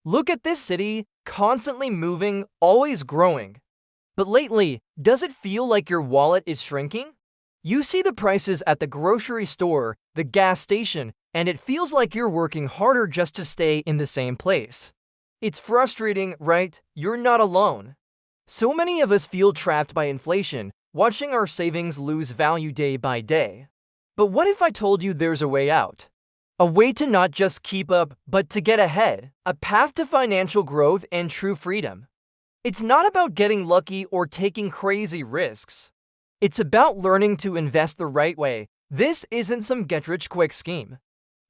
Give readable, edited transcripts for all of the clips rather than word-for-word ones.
Look at this city, constantly moving, always growing. But lately, does it feel like your wallet is shrinking? You see the prices at the grocery store, the gas station, and it feels like you're working harder just to stay in the same place. It's frustrating, right? You're not alone. So many of us feel trapped by inflation, watching our savings lose value day by day. But what if I told you there's a way out? A way to not just keep up, but to get ahead. A path to financial growth and true freedom. It's not about getting lucky or taking crazy risks. It's about learning to invest the right way. This isn't some get-rich-quick scheme.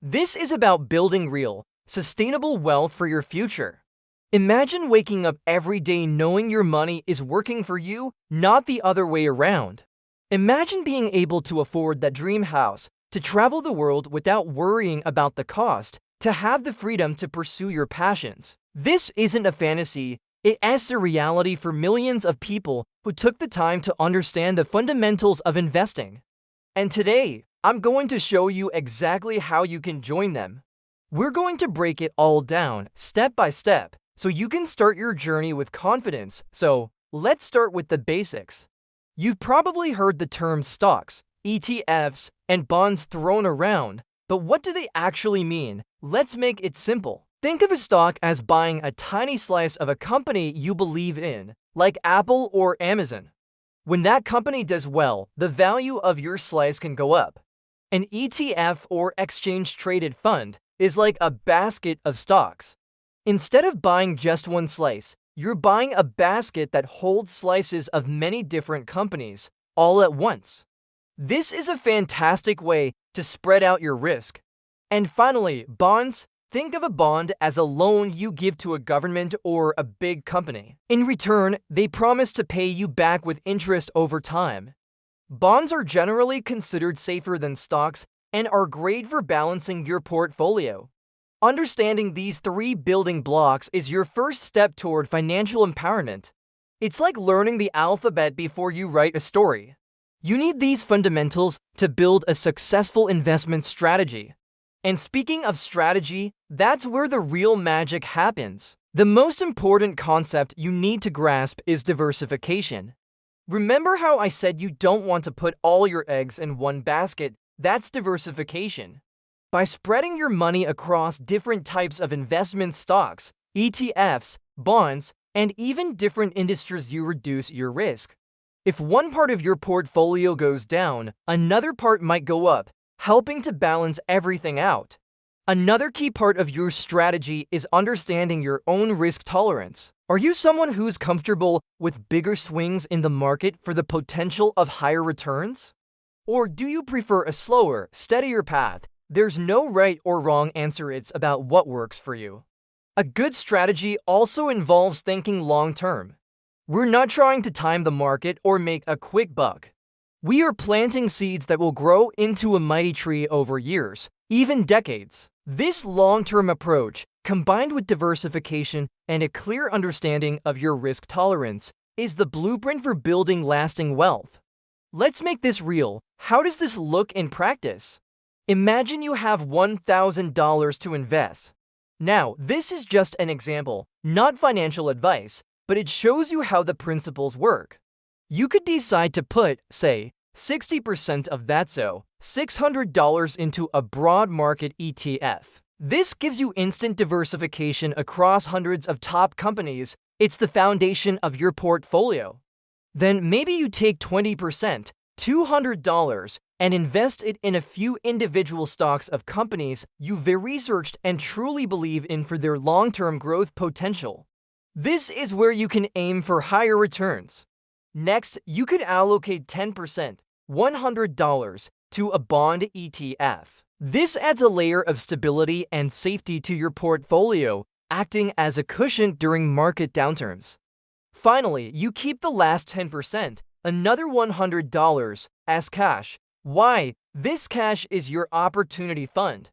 This is about building real, sustainable wealth for your future. Imagine waking up every day knowing your money is working for you, not the other way around. Imagine being able to afford that dream house, to travel the world without worrying about the cost, to have the freedom to pursue your passions. This isn't a fantasy. It's the reality for millions of people who took the time to understand the fundamentals of investing. And today, I'm going to show you exactly how you can join them. We're going to break it all down, step by step, so you can start your journey with confidence. So, let's start with the basics. You've probably heard the term stocks, ETFs, and bonds thrown around, but what do they actually mean? Let's make it simple. Think of a stock as buying a tiny slice of a company you believe in, like Apple or Amazon. When that company does well, the value of your slice can go up. An ETF or exchange-traded fund is like a basket of stocks. Instead of buying just one slice, you're buying a basket that holds slices of many different companies, all at once. This is a fantastic way to spread out your risk. And finally, bonds. Think of a bond as a loan you give to a government or a big company. In return, they promise to pay you back with interest over time. Bonds are generally considered safer than stocks and are great for balancing your portfolio. Understanding these three building blocks is your first step toward financial empowerment. It's like learning the alphabet before you write a story. You need these fundamentals to build a successful investment strategy. And speaking of strategy, that's where the real magic happens. The most important concept you need to grasp is diversification. Remember how I said you don't want to put all your eggs in one basket? That's diversification. By spreading your money across different types of investment stocks, ETFs, bonds, and even different industries, you reduce your risk. If one part of your portfolio goes down, another part might go up, helping to balance everything out. Another key part of your strategy is understanding your own risk tolerance. Are you someone who's comfortable with bigger swings in the market for the potential of higher returns? Or do you prefer a slower, steadier path? There's no right or wrong answer, it's about what works for you. A good strategy also involves thinking long-term. We're not trying to time the market or make a quick buck. We are planting seeds that will grow into a mighty tree over years, even decades. This long-term approach, combined with diversification and a clear understanding of your risk tolerance, is the blueprint for building lasting wealth. Let's make this real. How does this look in practice? Imagine you have $1,000 to invest. Now, this is just an example, not financial advice, but it shows you how the principles work. You could decide to put, say, 60% of that, so $600 into a broad market ETF. This gives you instant diversification across hundreds of top companies. It's the foundation of your portfolio. Then maybe you take 20%, $200, and invest it in a few individual stocks of companies you've researched and truly believe in for their long-term growth potential. This is where you can aim for higher returns. Next, you could allocate 10%, $100, to a bond ETF. This adds a layer of stability and safety to your portfolio, acting as a cushion during market downturns. Finally, you keep the last 10%, another $100, as cash. Why? This cash is your opportunity fund.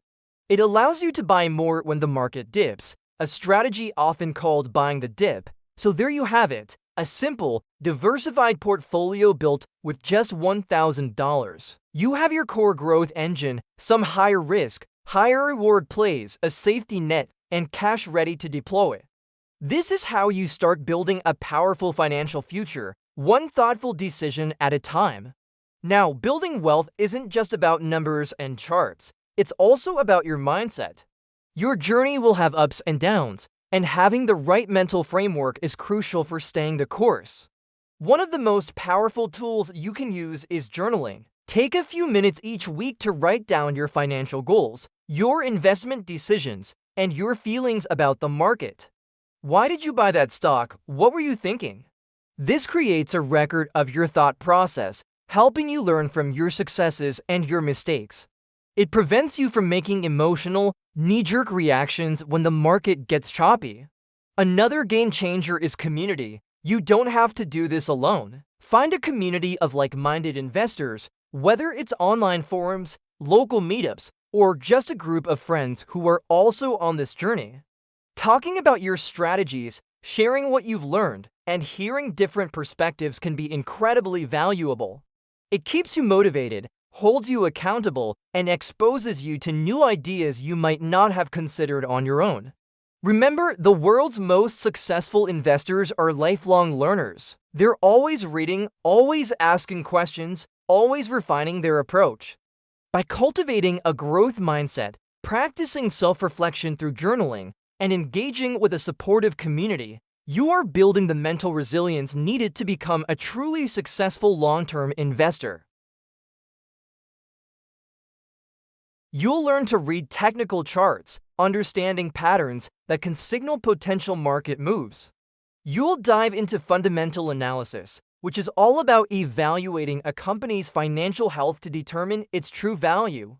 It allows you to buy more when the market dips, a strategy often called buying the dip. So there you have it, a simple, diversified portfolio built with just $1,000. You have your core growth engine, some higher risk, higher reward plays, a safety net, and cash ready to deploy. This is how you start building a powerful financial future, one thoughtful decision at a time. Now, building wealth isn't just about numbers and charts, it's also about your mindset. Your journey will have ups and downs, and having the right mental framework is crucial for staying the course. One of the most powerful tools you can use is journaling. Take a few minutes each week to write down your financial goals, your investment decisions, and your feelings about the market. Why did you buy that stock? What were you thinking? This creates a record of your thought process, helping you learn from your successes and your mistakes. It prevents you from making emotional, knee-jerk reactions when the market gets choppy. Another game changer is community. You don't have to do this alone. Find a community of like-minded investors, whether it's online forums, local meetups, or just a group of friends who are also on this journey. Talking about your strategies, sharing what you've learned, and hearing different perspectives can be incredibly valuable. It keeps you motivated, holds you accountable, and exposes you to new ideas you might not have considered on your own. Remember, the world's most successful investors are lifelong learners. They're always reading, always asking questions, always refining their approach. By cultivating a growth mindset, practicing self-reflection through journaling, and engaging with a supportive community, you are building the mental resilience needed to become a truly successful long-term investor. You'll learn to read technical charts, understanding patterns that can signal potential market moves. You'll dive into fundamental analysis, which is all about evaluating a company's financial health to determine its true value.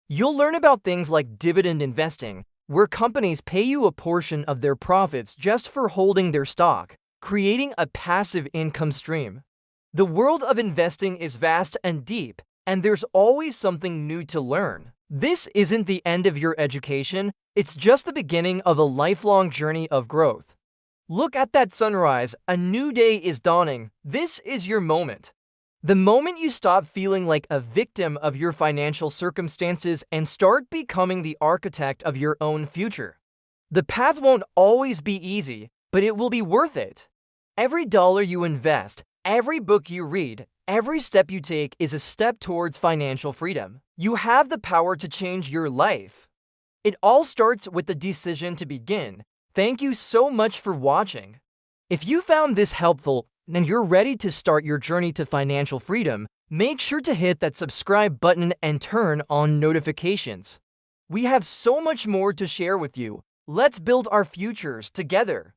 You'll learn about things like dividend investing, where companies pay you a portion of their profits just for holding their stock, creating a passive income stream. The world of investing is vast and deep, and there's always something new to learn. This isn't the end of your education, it's just the beginning of a lifelong journey of growth. Look at that sunrise, a new day is dawning. This is your moment. The moment you stop feeling like a victim of your financial circumstances and start becoming the architect of your own future. The path won't always be easy, but it will be worth it. Every dollar you invest, every book you read, every step you take is a step towards financial freedom. You have the power to change your life. It all starts with the decision to begin. Thank you so much for watching. If you found this helpful and you're ready to start your journey to financial freedom, make sure to hit that subscribe button and turn on notifications. We have so much more to share with you. Let's build our futures together.